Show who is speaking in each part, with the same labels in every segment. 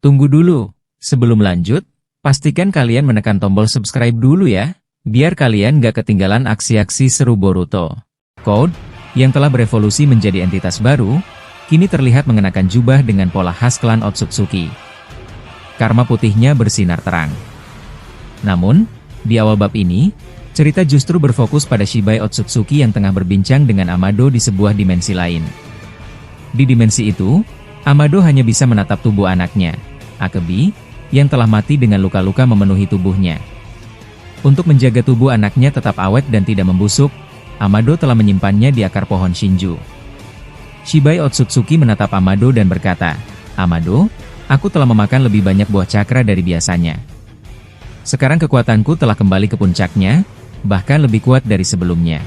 Speaker 1: Tunggu dulu, sebelum lanjut, pastikan kalian menekan tombol subscribe dulu ya, biar kalian gak ketinggalan aksi-aksi seru Boruto. Code, yang telah berevolusi menjadi entitas baru, kini terlihat mengenakan jubah dengan pola khas klan Otsutsuki. Karma putihnya bersinar terang. Namun, di awal bab ini, cerita justru berfokus pada Shibai Otsutsuki yang tengah berbincang dengan Amado di sebuah dimensi lain. Di dimensi itu, Amado hanya bisa menatap tubuh anaknya, Akebi, yang telah mati dengan luka-luka memenuhi tubuhnya. Untuk menjaga tubuh anaknya tetap awet dan tidak membusuk, Amado telah menyimpannya di akar pohon Shinju. Shibai Otsutsuki menatap Amado dan berkata, "Amado, aku telah memakan lebih banyak buah cakra dari biasanya. Sekarang kekuatanku telah kembali ke puncaknya, bahkan lebih kuat dari sebelumnya.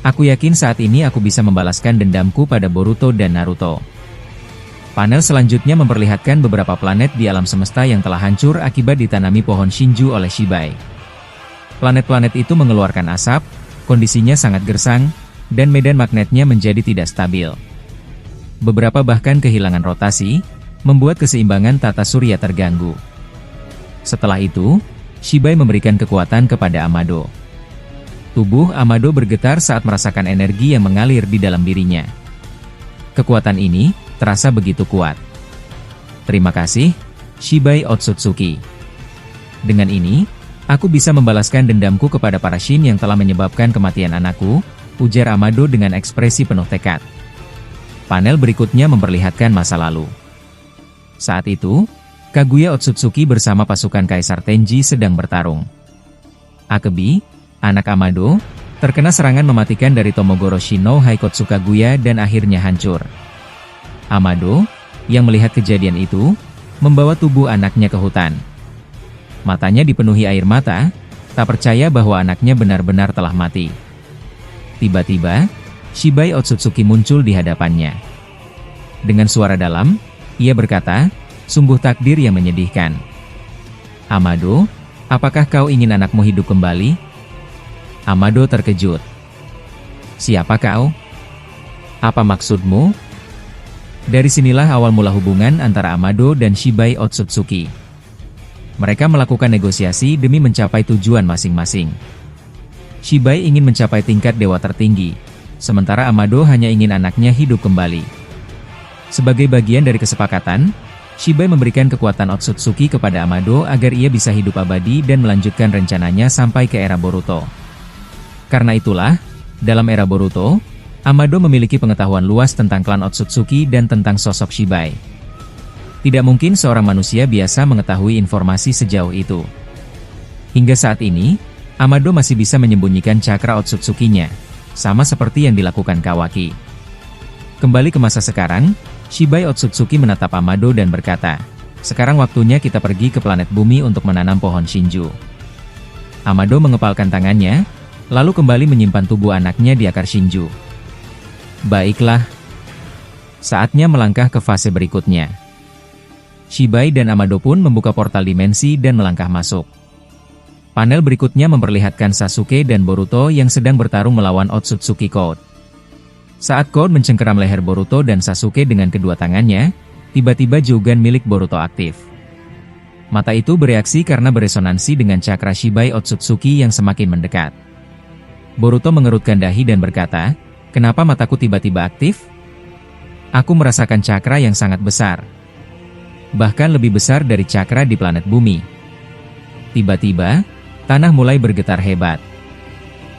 Speaker 1: Aku yakin saat ini aku bisa membalaskan dendamku pada Boruto dan Naruto." Panel selanjutnya memperlihatkan beberapa planet di alam semesta yang telah hancur akibat ditanami pohon Shinju oleh Shibai. Planet-planet itu mengeluarkan asap, kondisinya sangat gersang, dan medan magnetnya menjadi tidak stabil. Beberapa bahkan kehilangan rotasi, membuat keseimbangan tata surya terganggu. Setelah itu, Shibai memberikan kekuatan kepada Amado. Tubuh Amado bergetar saat merasakan energi yang mengalir di dalam dirinya. Kekuatan ini terasa begitu kuat. Terima kasih, Shibai Otsutsuki. Dengan ini, aku bisa membalaskan dendamku kepada para Shin yang telah menyebabkan kematian anakku, ujar Amado dengan ekspresi penuh tekad. Panel berikutnya memperlihatkan masa lalu. Saat itu, Kaguya Otsutsuki bersama pasukan Kaisar Tenji sedang bertarung. Akebi, anak Amado, terkena serangan mematikan dari Tomogoroshi no Haikotsu Kaguya dan akhirnya hancur. Amado, yang melihat kejadian itu, membawa tubuh anaknya ke hutan. Matanya dipenuhi air mata, tak percaya bahwa anaknya benar-benar telah mati. Tiba-tiba, Shibai Otsutsuki muncul di hadapannya. Dengan suara dalam, ia berkata, "Sungguh takdir yang menyedihkan. Amado, apakah kau ingin anakmu hidup kembali?" Amado terkejut. "Siapa kau? Apa maksudmu?" Dari sinilah awal mula hubungan antara Amado dan Shibai Otsutsuki. Mereka melakukan negosiasi demi mencapai tujuan masing-masing. Shibai ingin mencapai tingkat dewa tertinggi, sementara Amado hanya ingin anaknya hidup kembali. Sebagai bagian dari kesepakatan, Shibai memberikan kekuatan Otsutsuki kepada Amado agar ia bisa hidup abadi dan melanjutkan rencananya sampai ke era Boruto. Karena itulah, dalam era Boruto, Amado memiliki pengetahuan luas tentang klan Otsutsuki dan tentang sosok Shibai. Tidak mungkin seorang manusia biasa mengetahui informasi sejauh itu. Hingga saat ini, Amado masih bisa menyembunyikan cakra Otsutsukinya, sama seperti yang dilakukan Kawaki. Kembali ke masa sekarang, Shibai Otsutsuki menatap Amado dan berkata, "Sekarang waktunya kita pergi ke planet bumi untuk menanam pohon Shinju." Amado mengepalkan tangannya, lalu kembali menyimpan tubuh anaknya di akar Shinju. Baiklah. Saatnya melangkah ke fase berikutnya. Shibai dan Amado pun membuka portal dimensi dan melangkah masuk. Panel berikutnya memperlihatkan Sasuke dan Boruto yang sedang bertarung melawan Otsutsuki Code. Saat Code mencengkeram leher Boruto dan Sasuke dengan kedua tangannya, tiba-tiba Jogan milik Boruto aktif. Mata itu bereaksi karena beresonansi dengan cakra Shibai Otsutsuki yang semakin mendekat. Boruto mengerutkan dahi dan berkata, "Kenapa mataku tiba-tiba aktif? Aku merasakan cakra yang sangat besar. Bahkan lebih besar dari cakra di planet bumi." Tiba-tiba, tanah mulai bergetar hebat.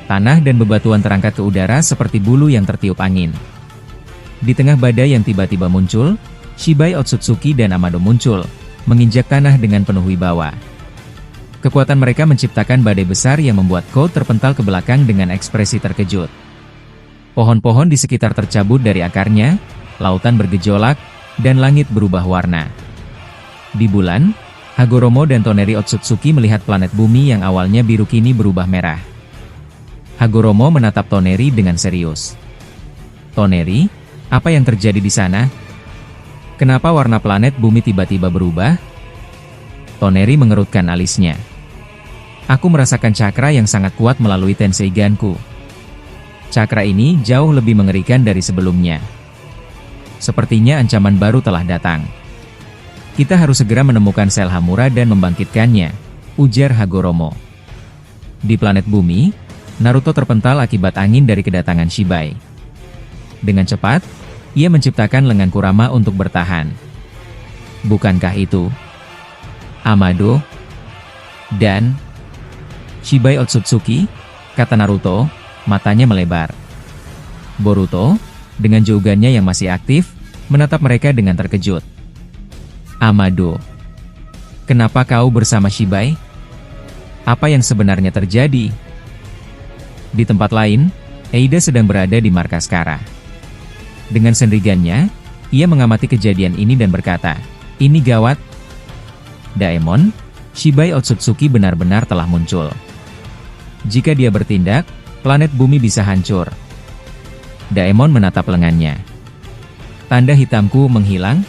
Speaker 1: Tanah dan bebatuan terangkat ke udara seperti bulu yang tertiup angin. Di tengah badai yang tiba-tiba muncul, Shibai Otsutsuki dan Amado muncul, menginjak tanah dengan penuh wibawa. Kekuatan mereka menciptakan badai besar yang membuat Code terpental ke belakang dengan ekspresi terkejut. Pohon-pohon di sekitar tercabut dari akarnya, lautan bergejolak, dan langit berubah warna. Di bulan, Hagoromo dan Toneri Otsutsuki melihat planet bumi yang awalnya biru kini berubah merah. Hagoromo menatap Toneri dengan serius. "Toneri, apa yang terjadi di sana? Kenapa warna planet bumi tiba-tiba berubah?" Toneri mengerutkan alisnya. "Aku merasakan cakra yang sangat kuat melalui Tenseiganku. Cakra ini jauh lebih mengerikan dari sebelumnya. Sepertinya ancaman baru telah datang." Kita harus segera menemukan sel Hamura dan membangkitkannya, ujar Hagoromo. Di planet bumi, Naruto terpental akibat angin dari kedatangan Shibai. Dengan cepat, ia menciptakan lengan Kurama untuk bertahan. Bukankah itu Amado dan Shibai Otsutsuki? Kata Naruto, matanya melebar. Boruto, dengan jougannya yang masih aktif, menatap mereka dengan terkejut. Amado, kenapa kau bersama Shibai? Apa yang sebenarnya terjadi? Di tempat lain, Eida sedang berada di markas Kara. Dengan sendiriannya, ia mengamati kejadian ini dan berkata, ini gawat. Daemon, Shibai Otsutsuki benar-benar telah muncul. Jika dia bertindak, planet bumi bisa hancur. Daemon menatap lengannya. Tanda hitamku menghilang?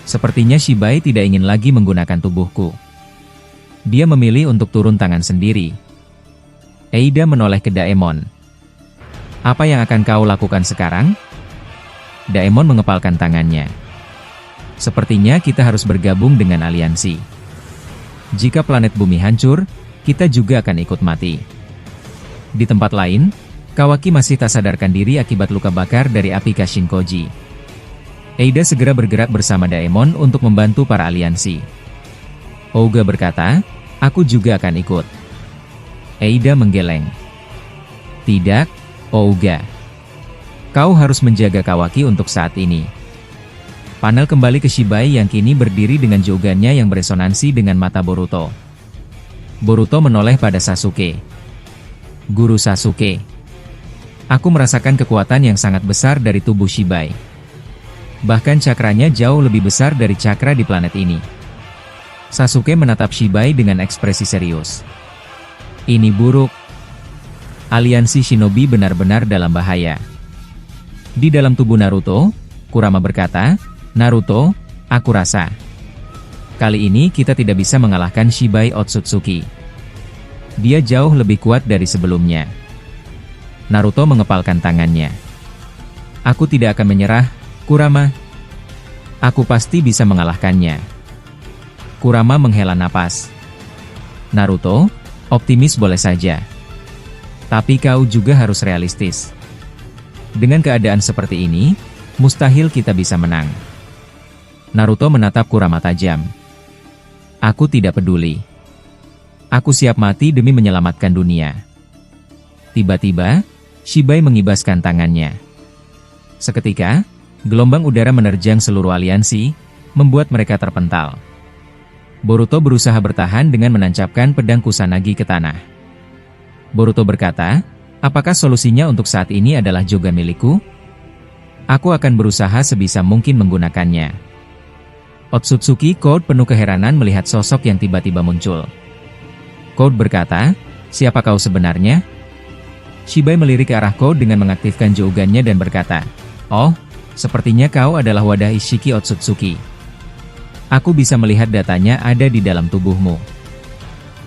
Speaker 1: Sepertinya Shibai tidak ingin lagi menggunakan tubuhku. Dia memilih untuk turun tangan sendiri. Eida menoleh ke Daemon. Apa yang akan kau lakukan sekarang? Daemon mengepalkan tangannya. Sepertinya kita harus bergabung dengan aliansi. Jika planet bumi hancur, kita juga akan ikut mati. Di tempat lain, Kawaki masih tak sadarkan diri akibat luka bakar dari api Kashinkoji. Eida segera bergerak bersama Daemon untuk membantu para aliansi. Ouga berkata, aku juga akan ikut. Eida menggeleng. Tidak, Ouga. Kau harus menjaga Kawaki untuk saat ini. Panel kembali ke Shibai yang kini berdiri dengan jougannya yang beresonansi dengan mata Boruto. Boruto menoleh pada Sasuke. Guru Sasuke. Aku merasakan kekuatan yang sangat besar dari tubuh Shibai. Bahkan cakranya jauh lebih besar dari cakra di planet ini. Sasuke menatap Shibai dengan ekspresi serius. Ini buruk. Aliansi Shinobi benar-benar dalam bahaya. Di dalam tubuh Naruto, Kurama berkata, Naruto, aku rasa kali ini kita tidak bisa mengalahkan Shibai Otsutsuki. Dia jauh lebih kuat dari sebelumnya. Naruto mengepalkan tangannya. Aku tidak akan menyerah, Kurama. Aku pasti bisa mengalahkannya. Kurama menghela napas. Naruto, optimis boleh saja. Tapi kau juga harus realistis. Dengan keadaan seperti ini, mustahil kita bisa menang. Naruto menatap Kurama tajam. Aku tidak peduli. Aku siap mati demi menyelamatkan dunia. Tiba-tiba, Shibai mengibaskan tangannya. Seketika, gelombang udara menerjang seluruh aliansi, membuat mereka terpental. Boruto berusaha bertahan dengan menancapkan pedang Kusanagi ke tanah. Boruto berkata, apakah solusinya untuk saat ini adalah jougan milikku? Aku akan berusaha sebisa mungkin menggunakannya. Otsutsuki Code penuh keheranan melihat sosok yang tiba-tiba muncul. Code berkata, siapa kau sebenarnya? Shibai melirik ke arah Code dengan mengaktifkan jougannya dan berkata, oh, sepertinya kau adalah wadah Ishiki Otsutsuki. Aku bisa melihat datanya ada di dalam tubuhmu.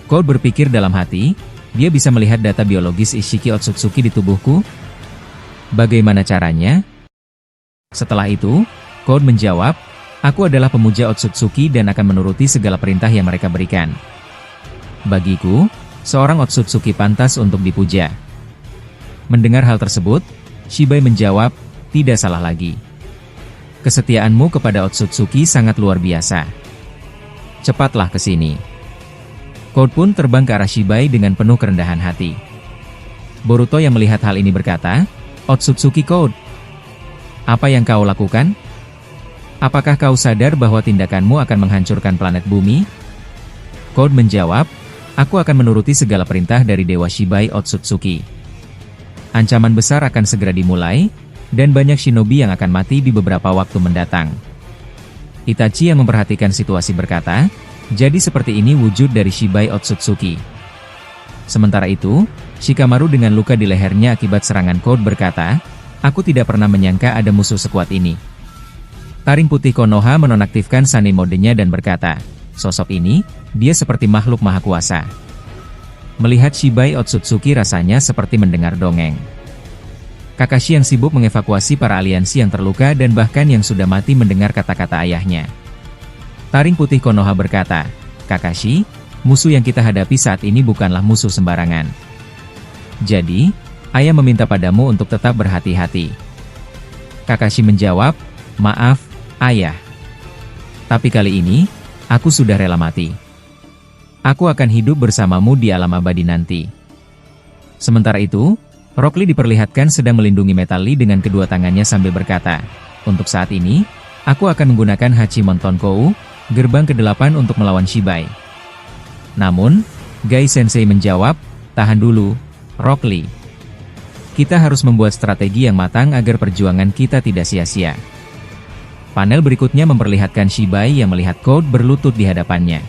Speaker 1: Code berpikir dalam hati, dia bisa melihat data biologis Ishiki Otsutsuki di tubuhku? Bagaimana caranya? Setelah itu, Code menjawab, aku adalah pemuja Otsutsuki dan akan menuruti segala perintah yang mereka berikan. Bagiku, seorang Otsutsuki pantas untuk dipuja. Mendengar hal tersebut, Shibai menjawab, tidak salah lagi. Kesetiaanmu kepada Otsutsuki sangat luar biasa. Cepatlah ke sini. Code pun terbang ke arah Shibai dengan penuh kerendahan hati. Boruto yang melihat hal ini berkata, Otsutsuki Code, apa yang kau lakukan? Apakah kau sadar bahwa tindakanmu akan menghancurkan planet bumi? Code menjawab, aku akan menuruti segala perintah dari Dewa Shibai Otsutsuki. Ancaman besar akan segera dimulai, dan banyak shinobi yang akan mati di beberapa waktu mendatang. Itachi yang memperhatikan situasi berkata, jadi seperti ini wujud dari Shibai Otsutsuki. Sementara itu, Shikamaru dengan luka di lehernya akibat serangan Code berkata, aku tidak pernah menyangka ada musuh sekuat ini. Taring putih Konoha menonaktifkan Sannin modenya dan berkata, sosok ini, dia seperti makhluk maha kuasa. Melihat Shibai Otsutsuki rasanya seperti mendengar dongeng. Kakashi yang sibuk mengevakuasi para aliansi yang terluka dan bahkan yang sudah mati mendengar kata-kata ayahnya. Taring putih Konoha berkata, "Kakashi, musuh yang kita hadapi saat ini bukanlah musuh sembarangan. Jadi, ayah meminta padamu untuk tetap berhati-hati." Kakashi menjawab, "Maaf, ayah. Tapi kali ini, aku sudah rela mati. Aku akan hidup bersamamu di alam abadi nanti." Sementara itu, Rock Lee diperlihatkan sedang melindungi Metal Lee dengan kedua tangannya sambil berkata, "Untuk saat ini, aku akan menggunakan Hachimon Tonkou, gerbang ke-8 untuk melawan Shibai." Namun, Gai Sensei menjawab, "Tahan dulu, Rock Lee. Kita harus membuat strategi yang matang agar perjuangan kita tidak sia-sia." Panel berikutnya memperlihatkan Shibai yang melihat Code berlutut di hadapannya.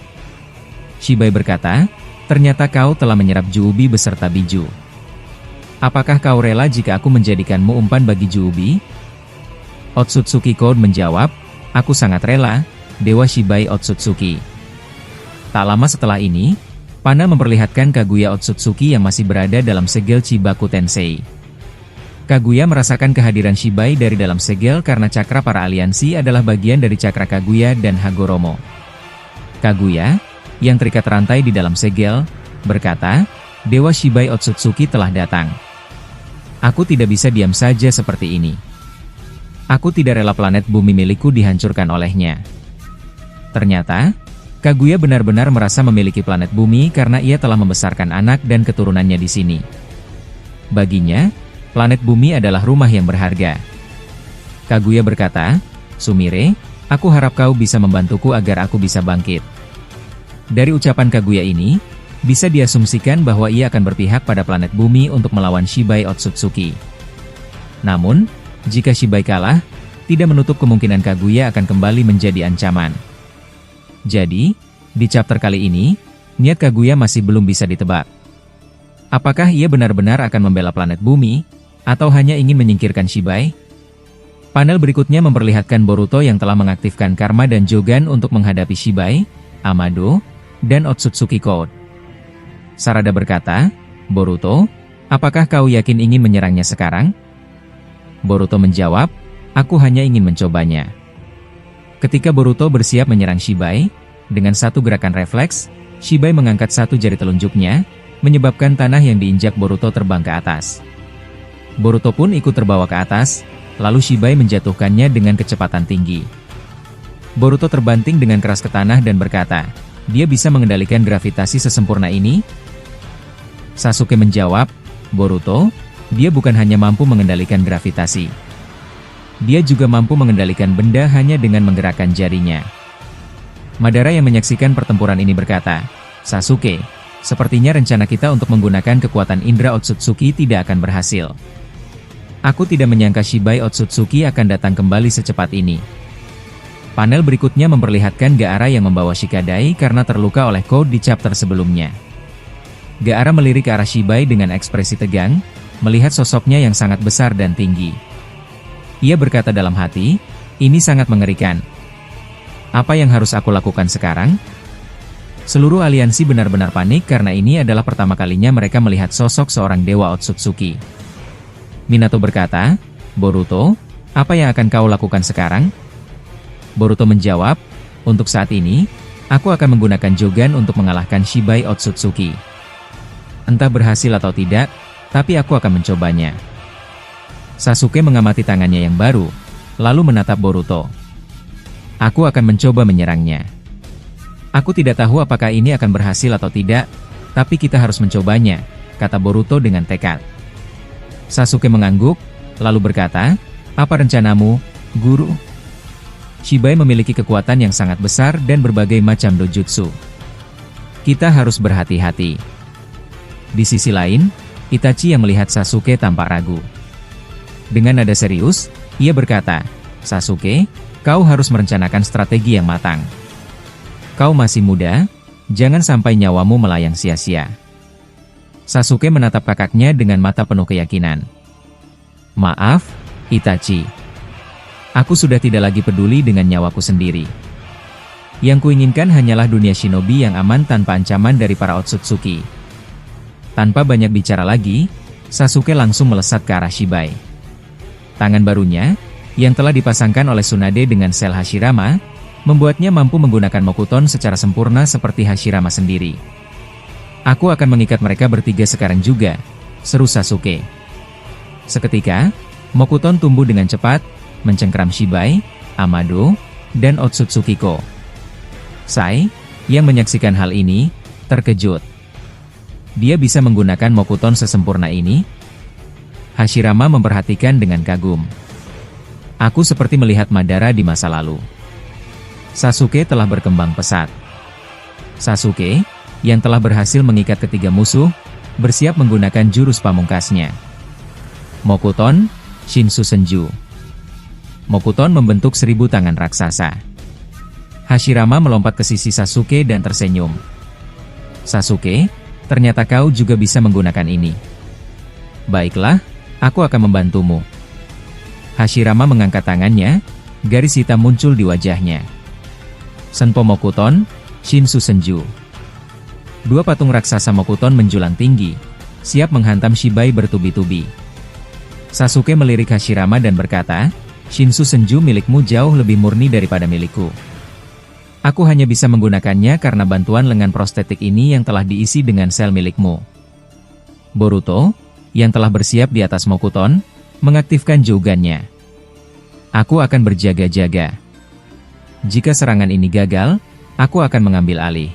Speaker 1: Shibai berkata, "Ternyata kau telah menyerap Juubi beserta Biju. Apakah kau rela jika aku menjadikanmu umpan bagi Juubi?" Otsutsuki Code menjawab, "Aku sangat rela, Dewa Shibai Otsutsuki." Tak lama setelah ini, panel memperlihatkan Kaguya Otsutsuki yang masih berada dalam segel Chibaku Tensei. Kaguya merasakan kehadiran Shibai dari dalam segel karena cakra para aliansi adalah bagian dari cakra Kaguya dan Hagoromo. Kaguya, yang terikat rantai di dalam segel, berkata, "Dewa Shibai Otsutsuki telah datang. Aku tidak bisa diam saja seperti ini. Aku tidak rela planet bumi milikku dihancurkan olehnya." Ternyata, Kaguya benar-benar merasa memiliki planet bumi karena ia telah membesarkan anak dan keturunannya di sini. Baginya, planet bumi adalah rumah yang berharga. Kaguya berkata, "Sumire, aku harap kau bisa membantuku agar aku bisa bangkit." Dari ucapan Kaguya ini, bisa diasumsikan bahwa ia akan berpihak pada planet bumi untuk melawan Shibai Otsutsuki. Namun, jika Shibai kalah, tidak menutup kemungkinan Kaguya akan kembali menjadi ancaman. Jadi, di chapter kali ini, niat Kaguya masih belum bisa ditebak. Apakah ia benar-benar akan membela planet bumi, atau hanya ingin menyingkirkan Shibai? Panel berikutnya memperlihatkan Boruto yang telah mengaktifkan Karma dan Jogan untuk menghadapi Shibai, Amado, dan Otsutsuki Code. Sarada berkata, "Boruto, apakah kau yakin ingin menyerangnya sekarang?" Boruto menjawab, "Aku hanya ingin mencobanya." Ketika Boruto bersiap menyerang Shibai, dengan satu gerakan refleks, Shibai mengangkat satu jari telunjuknya, menyebabkan tanah yang diinjak Boruto terbang ke atas. Boruto pun ikut terbawa ke atas, lalu Shibai menjatuhkannya dengan kecepatan tinggi. Boruto terbanting dengan keras ke tanah dan berkata, "Dia bisa mengendalikan gravitasi sesempurna ini?" Sasuke menjawab, "Boruto, dia bukan hanya mampu mengendalikan gravitasi. Dia juga mampu mengendalikan benda hanya dengan menggerakkan jarinya." Madara yang menyaksikan pertempuran ini berkata, "Sasuke, sepertinya rencana kita untuk menggunakan kekuatan Indra Otsutsuki tidak akan berhasil. Aku tidak menyangka Shibai Otsutsuki akan datang kembali secepat ini." Panel berikutnya memperlihatkan Gaara yang membawa Shikadai karena terluka oleh Code di chapter sebelumnya. Gaara melirik ke arah Shibai dengan ekspresi tegang, melihat sosoknya yang sangat besar dan tinggi. Ia berkata dalam hati, "Ini sangat mengerikan. Apa yang harus aku lakukan sekarang?" Seluruh aliansi benar-benar panik karena ini adalah pertama kalinya mereka melihat sosok seorang dewa Otsutsuki. Minato berkata, "Boruto, apa yang akan kau lakukan sekarang?" Boruto menjawab, "Untuk saat ini, aku akan menggunakan Jogan untuk mengalahkan Shibai Otsutsuki. Entah berhasil atau tidak, tapi aku akan mencobanya." Sasuke mengamati tangannya yang baru, lalu menatap Boruto. "Aku akan mencoba menyerangnya. Aku tidak tahu apakah ini akan berhasil atau tidak, tapi kita harus mencobanya," kata Boruto dengan tekad. Sasuke mengangguk, lalu berkata, "Apa rencanamu, Guru?" Shibai memiliki kekuatan yang sangat besar dan berbagai macam dojutsu. Kita harus berhati-hati. Di sisi lain, Itachi yang melihat Sasuke tampak ragu. Dengan nada serius, ia berkata, "Sasuke, kau harus merencanakan strategi yang matang. Kau masih muda, jangan sampai nyawamu melayang sia-sia." Sasuke menatap kakaknya dengan mata penuh keyakinan. "Maaf, Itachi. Aku sudah tidak lagi peduli dengan nyawaku sendiri. Yang kuinginkan hanyalah dunia shinobi yang aman tanpa ancaman dari para Otsutsuki." Tanpa banyak bicara lagi, Sasuke langsung melesat ke arah Shibai. Tangan barunya, yang telah dipasangkan oleh Tsunade dengan sel Hashirama, membuatnya mampu menggunakan Mokuton secara sempurna seperti Hashirama sendiri. Aku akan mengikat mereka bertiga sekarang juga, seru Sasuke. Seketika, Mokuton tumbuh dengan cepat, mencengkram Shibai, Amado, dan Otsutsuki-ko. Sai, yang menyaksikan hal ini, terkejut. Dia bisa menggunakan Mokuton sesempurna ini? Hashirama memperhatikan dengan kagum. Aku seperti melihat Madara di masa lalu. Sasuke telah berkembang pesat. Sasuke, yang telah berhasil mengikat ketiga musuh, bersiap menggunakan jurus pamungkasnya. Mokuton, Shinsu Senju. Mokuton membentuk 1000 tangan raksasa. Hashirama melompat ke sisi Sasuke dan tersenyum. Sasuke, ternyata kau juga bisa menggunakan ini. Baiklah, aku akan membantumu. Hashirama mengangkat tangannya, garis hitam muncul di wajahnya. Senpo Mokuton, Shinsu Senju. Dua patung raksasa Mokuton menjulang tinggi, siap menghantam Shibai bertubi-tubi. Sasuke melirik Hashirama dan berkata, Shinsu Senju milikmu jauh lebih murni daripada milikku. Aku hanya bisa menggunakannya karena bantuan lengan prostetik ini yang telah diisi dengan sel milikmu. Boruto, yang telah bersiap di atas Mokuton, mengaktifkan Jougan-nya. Aku akan berjaga-jaga. Jika serangan ini gagal, aku akan mengambil alih.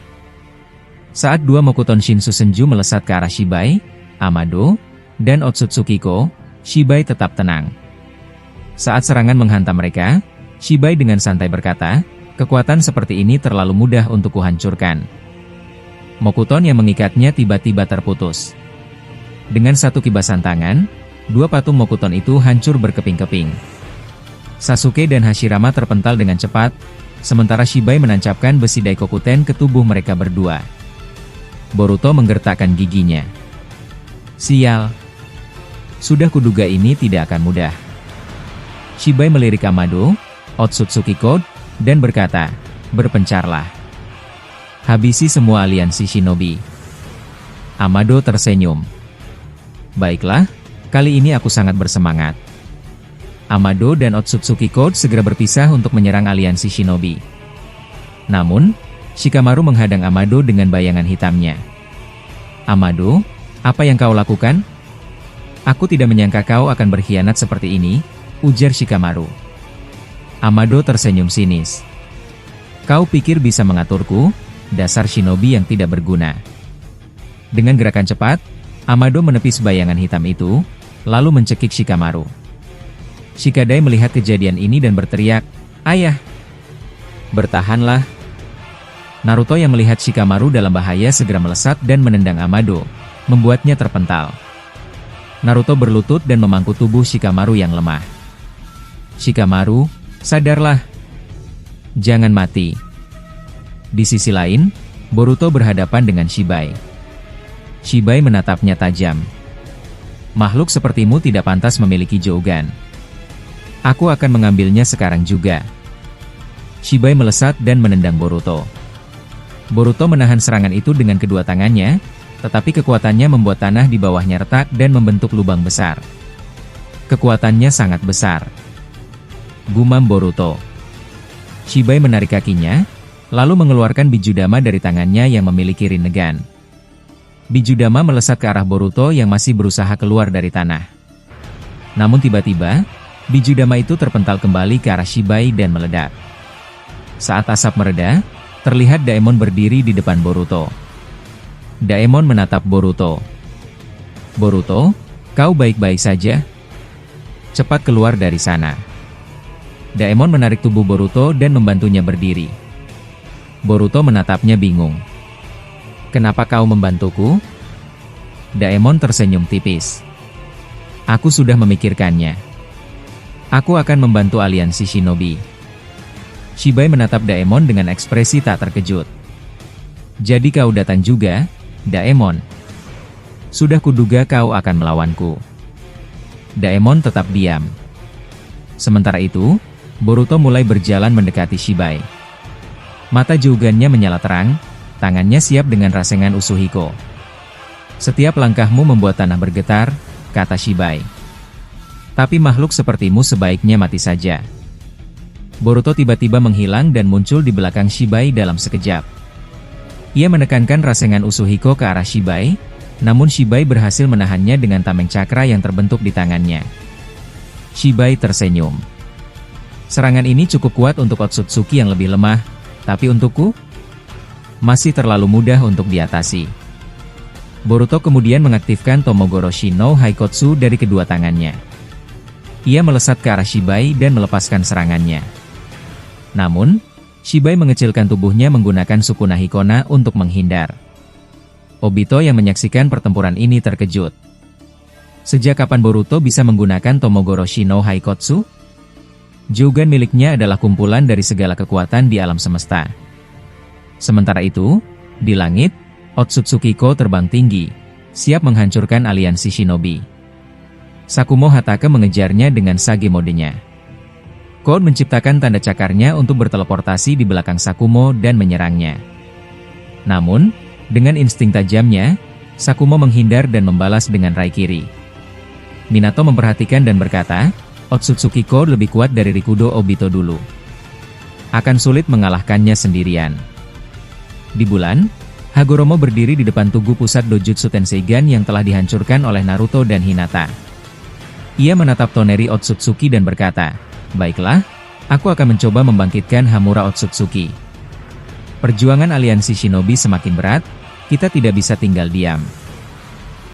Speaker 1: Saat dua Mokuton Shinsu Senju melesat ke arah Shibai, Amado, dan Otsutsuki-ko, Shibai tetap tenang. Saat serangan menghantam mereka, Shibai dengan santai berkata, kekuatan seperti ini terlalu mudah untuk kuhancurkan. Mokuton yang mengikatnya tiba-tiba terputus. Dengan satu kibasan tangan, dua patung Mokuton itu hancur berkeping-keping. Sasuke dan Hashirama terpental dengan cepat, sementara Shibai menancapkan besi Daikokuten ke tubuh mereka berdua. Boruto menggertakkan giginya. Sial. Sudah kuduga ini tidak akan mudah. Shibai melirik Amado, Otsutsuki-ko, dan berkata, berpencarlah. Habisi semua aliansi shinobi. Amado tersenyum. Baiklah, kali ini aku sangat bersemangat. Amado dan Otsutsuki-ko segera berpisah untuk menyerang aliansi shinobi. Namun, Shikamaru menghadang Amado dengan bayangan hitamnya. Amado, apa yang kau lakukan? Aku tidak menyangka kau akan berkhianat seperti ini, ujar Shikamaru. Amado tersenyum sinis. Kau pikir bisa mengaturku, dasar shinobi yang tidak berguna. Dengan gerakan cepat, Amado menepis bayangan hitam itu, lalu mencekik Shikamaru. Shikadai melihat kejadian ini dan berteriak, ayah! Bertahanlah! Naruto yang melihat Shikamaru dalam bahaya segera melesat dan menendang Amado, membuatnya terpental. Naruto berlutut dan memangku tubuh Shikamaru yang lemah. Shikamaru, sadarlah! Jangan mati! Di sisi lain, Boruto berhadapan dengan Shibai. Shibai menatapnya tajam. Makhluk sepertimu tidak pantas memiliki Jougan. Aku akan mengambilnya sekarang juga. Shibai melesat dan menendang Boruto. Boruto menahan serangan itu dengan kedua tangannya, tetapi kekuatannya membuat tanah di bawahnya retak dan membentuk lubang besar. Kekuatannya sangat besar. Gumam Boruto. Shibai menarik kakinya, lalu mengeluarkan Bijudama dari tangannya yang memiliki Rinnegan. Bijudama melesat ke arah Boruto yang masih berusaha keluar dari tanah. Namun tiba-tiba, Bijudama itu terpental kembali ke arah Shibai dan meledak. Saat asap mereda, terlihat Daemon berdiri di depan Boruto. Daemon menatap Boruto. Boruto, kau baik-baik saja? Cepat keluar dari sana. Daemon menarik tubuh Boruto dan membantunya berdiri. Boruto menatapnya bingung. Kenapa kau membantuku? Daemon tersenyum tipis. Aku sudah memikirkannya. Aku akan membantu aliansi shinobi. Shibai menatap Daemon dengan ekspresi tak terkejut. Jadi kau datang juga, Daemon? Sudah kuduga kau akan melawanku. Daemon tetap diam. Sementara itu, Boruto mulai berjalan mendekati Shibai. Mata Jougan-nya menyala terang, tangannya siap dengan rasengan Usuhiko. Setiap langkahmu membuat tanah bergetar, kata Shibai. Tapi makhluk sepertimu sebaiknya mati saja. Boruto tiba-tiba menghilang dan muncul di belakang Shibai dalam sekejap. Ia menekankan Rasengan Usuhiko ke arah Shibai, namun Shibai berhasil menahannya dengan tameng cakra yang terbentuk di tangannya. Shibai tersenyum. Serangan ini cukup kuat untuk Otsutsuki yang lebih lemah, tapi untukku, masih terlalu mudah untuk diatasi. Boruto kemudian mengaktifkan Tomogoroshi no Haikotsu dari kedua tangannya. Ia melesat ke arah Shibai dan melepaskan serangannya. Namun, Shibai mengecilkan tubuhnya menggunakan Sukuna Hikona untuk menghindar. Obito yang menyaksikan pertempuran ini terkejut. Sejak kapan Boruto bisa menggunakan Tomogoroshi no Haikotsu? Jugan miliknya adalah kumpulan dari segala kekuatan di alam semesta. Sementara itu, di langit, Otsutsukiko terbang tinggi, siap menghancurkan aliansi shinobi. Sakumo Hatake mengejarnya dengan Sage modenya. Code menciptakan tanda cakarnya untuk berteleportasi di belakang Sakumo dan menyerangnya. Namun, dengan insting tajamnya, Sakumo menghindar dan membalas dengan Raikiri. Minato memperhatikan dan berkata, Otsutsukiko lebih kuat dari Rikudo Obito dulu. Akan sulit mengalahkannya sendirian. Di bulan, Hagoromo berdiri di depan tugu pusat Dojutsu Tenseigan yang telah dihancurkan oleh Naruto dan Hinata. Ia menatap Toneri Otsutsuki dan berkata, "Baiklah, aku akan mencoba membangkitkan Hamura Otsutsuki. Perjuangan aliansi shinobi semakin berat, kita tidak bisa tinggal diam."